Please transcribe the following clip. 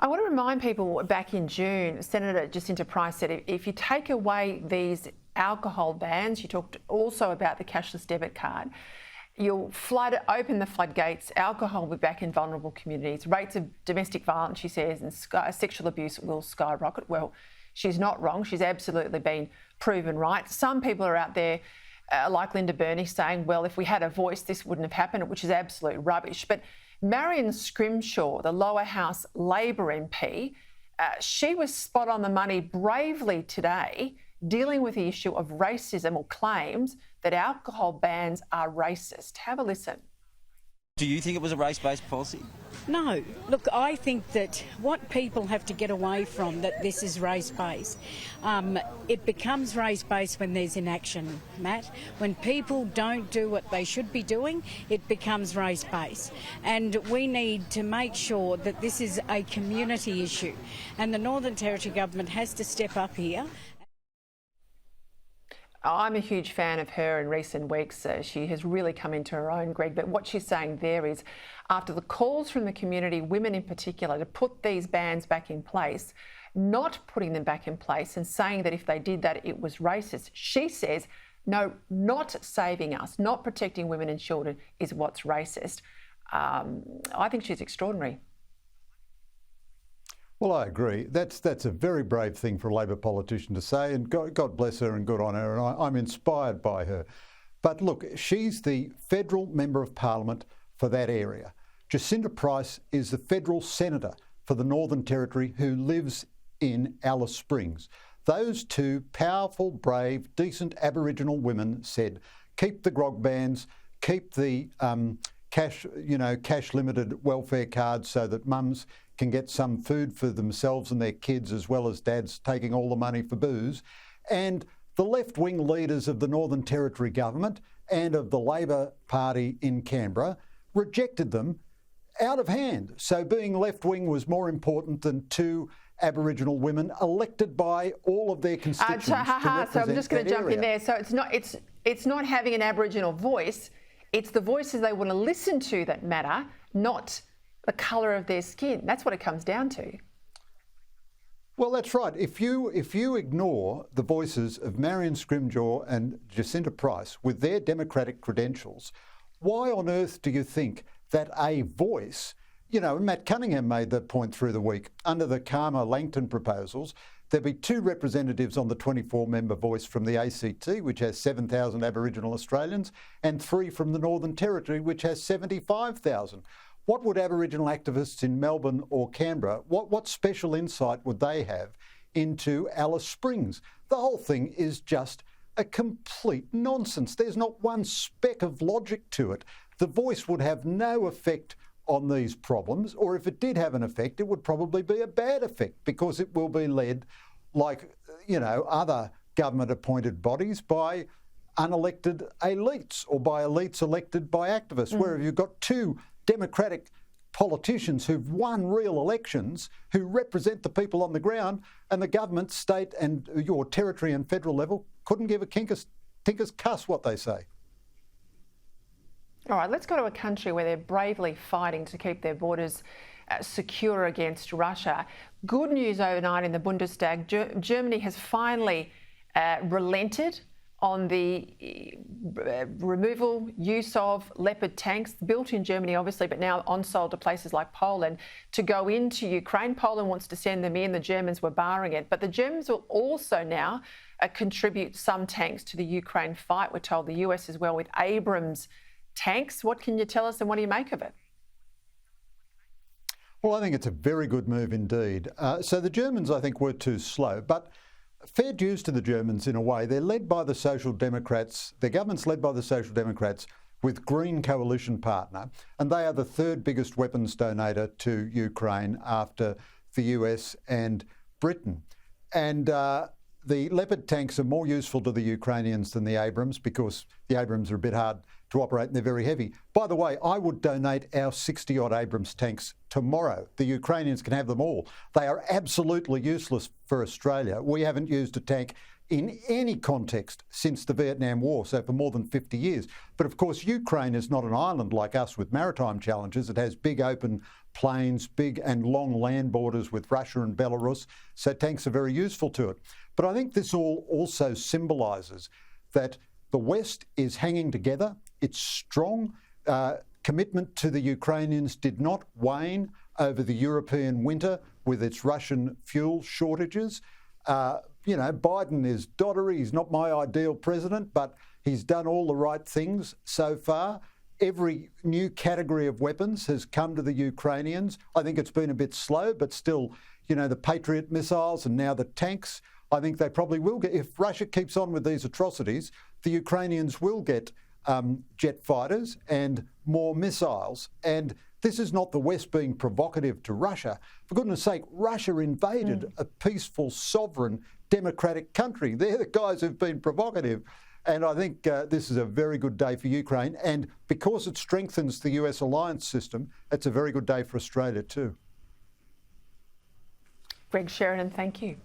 I want to remind people back in June, Senator Jacinta Price said if you take away these alcohol bans, you talked also about the cashless debit card, you'll open the floodgates, alcohol will be back in vulnerable communities, rates of domestic violence, she says, and sexual abuse will skyrocket. Well, she's not wrong. She's absolutely been proven right. Some people are out there, like Linda Burney, saying, well, if we had a voice, this wouldn't have happened, which is absolute rubbish. But Marion Scrimshaw, the Lower House Labor MP, she was spot on the money bravely today, dealing with the issue of racism, or claims that alcohol bans are racist. Have a listen. Do you think it was a race-based policy? No. Look, I think that what people have to get away from, that this is race-based. It becomes race-based when there's inaction, Matt. When people don't do what they should be doing, it becomes race-based. And we need to make sure that this is a community issue. And the Northern Territory Government has to step up here. I'm a huge fan of her in recent weeks. She has really come into her own, Greg. But what she's saying there is, after the calls from the community, women in particular, to put these bans back in place, not putting them back in place and saying that if they did that, it was racist. She says, no, not saving us, not protecting women and children is what's racist. I think she's extraordinary. Well, I agree. That's a very brave thing for a Labor politician to say, and God bless her and good on her, and I'm inspired by her. But look, she's the federal member of parliament for that area. Jacinta Price is the federal senator for the Northern Territory who lives in Alice Springs. Those two powerful, brave, decent Aboriginal women said, keep the grog bans, keep the cash limited welfare cards so that mums can get some food for themselves and their kids, as well as dads taking all the money for booze. And the left-wing leaders of the Northern Territory government and of the Labor Party in Canberra rejected them out of hand. So being left-wing was more important than two Aboriginal women elected by all of their constituents to represent so I'm just going to jump in area. there. So it's not having an Aboriginal voice. It's the voices they want to listen to that matter, not the colour of their skin. That's what it comes down to. Well, that's right. If you ignore the voices of Marion Scrimshaw and Jacinta Price with their democratic credentials, why on earth do you think that a voice, Matt Cunningham made that point through the week, under the Karma-Langton proposals, there'd be 2 representatives on the 24-member voice from the ACT, which has 7,000 Aboriginal Australians, and 3 from the Northern Territory, which has 75,000. What would Aboriginal activists in Melbourne or Canberra, what special insight would they have into Alice Springs? The whole thing is just a complete nonsense. There's not one speck of logic to it. The voice would have no effect on these problems, or if it did have an effect, it would probably be a bad effect, because it will be led, like, other government-appointed bodies, by unelected elites, or by elites elected by activists, where you've got 2 Democratic politicians who've won real elections, who represent the people on the ground, and the government, state and your territory and federal level couldn't give a tinker's cuss what they say. All right, let's go to a country where they're bravely fighting to keep their borders secure against Russia. Good news overnight in the Bundestag. Germany has finally relented on the use of Leopard tanks, built in Germany obviously, but now on-sold to places like Poland, to go into Ukraine. Poland wants to send them in. The Germans were barring it. But the Germans will also now contribute some tanks to the Ukraine fight, we're told. The US as well, with Abrams tanks. What can you tell us, and what do you make of it? Well, I think it's a very good move indeed. So the Germans, I think, were too slow, but fair dues to the Germans in a way. They're led by the Social Democrats. Their government's led by the Social Democrats with Green coalition partner, and they are the 3rd biggest weapons donator to Ukraine after the US and Britain. And the Leopard tanks are more useful to the Ukrainians than the Abrams, because the Abrams are a bit hard to operate and they're very heavy. By the way, I would donate our 60-odd Abrams tanks tomorrow. The Ukrainians can have them all. They are absolutely useless for Australia. We haven't used a tank in any context since the Vietnam War, so for more than 50 years. But of course, Ukraine is not an island like us with maritime challenges. It has big open plains, big and long land borders with Russia and Belarus, so tanks are very useful to it. But I think this all also symbolises that the West is hanging together. Its strong commitment to the Ukrainians did not wane over the European winter with its Russian fuel shortages. Biden is doddery. He's not my ideal president, but he's done all the right things so far. Every new category of weapons has come to the Ukrainians. I think it's been a bit slow, but still, the Patriot missiles and now the tanks, I think they probably will get, if Russia keeps on with these atrocities, the Ukrainians will get jet fighters and more missiles. And this is not the West being provocative to Russia. For goodness sake, Russia invaded a peaceful, sovereign, democratic country. They're the guys who've been provocative. And I think this is a very good day for Ukraine. And because it strengthens the US alliance system, it's a very good day for Australia too. Greg Sheridan, thank you.